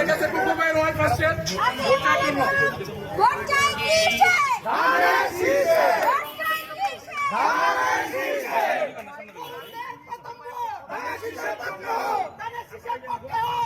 আমাদের কাছে টুকু ভাইয়ের ওয়াইফ আসছেন ভোটার জন্য। ভোট চাই কিসে? ধানের শীষে। ভোট চাই কিসে? ধানের শীষে। ধানের শীষের পক্ষে হও। ধানের শীষের পক্ষে হও।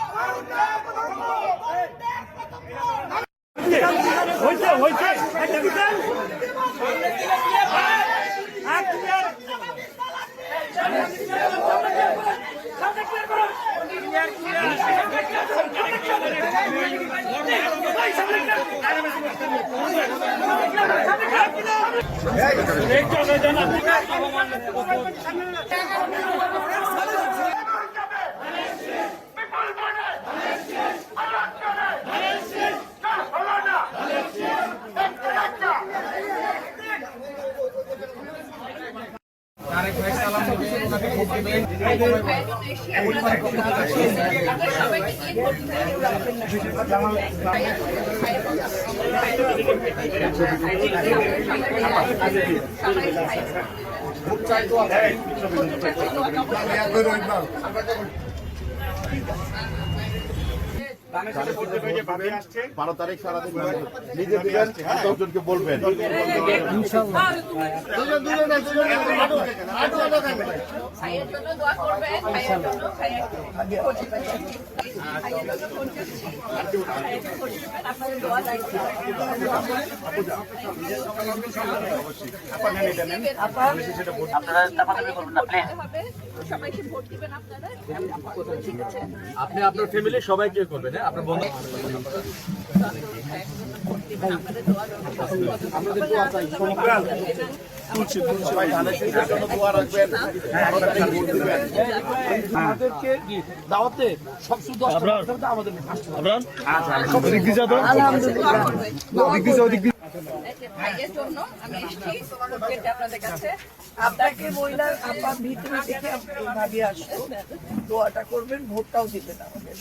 বারো তারিখ সারাদিন নিজে দিবেন, 10 জনকে বলবেন। ভাইয়ের জন্য দোয়া করবেন, ভাইয়ের জন্য ভাইয়ের ভোট দিবেন। ভাইয়ের জন্য ভোট দিচ্ছি। ভাইয়ের ভোট দিবেন, আপনাদের দোয়া লাগবে। সবাইকে ভোট দিবেন আপনারা, ঠিক আছে? আপনি আপনার ফ্যামিলি সবাইকে করবেন, হ্যাঁ? আপনার বন্ধু আমাদেরকে দাওয়াতে সব শুধু আমাদের ভাইয়ের জন্য আমি এসেছি আপনাদের কাছে। আপনাকে মহিলার আপনার ভিতরে থেকে ভাবি আসতো, দোয়াটা করবেন, ভোটটাও দিবেন আমাদের।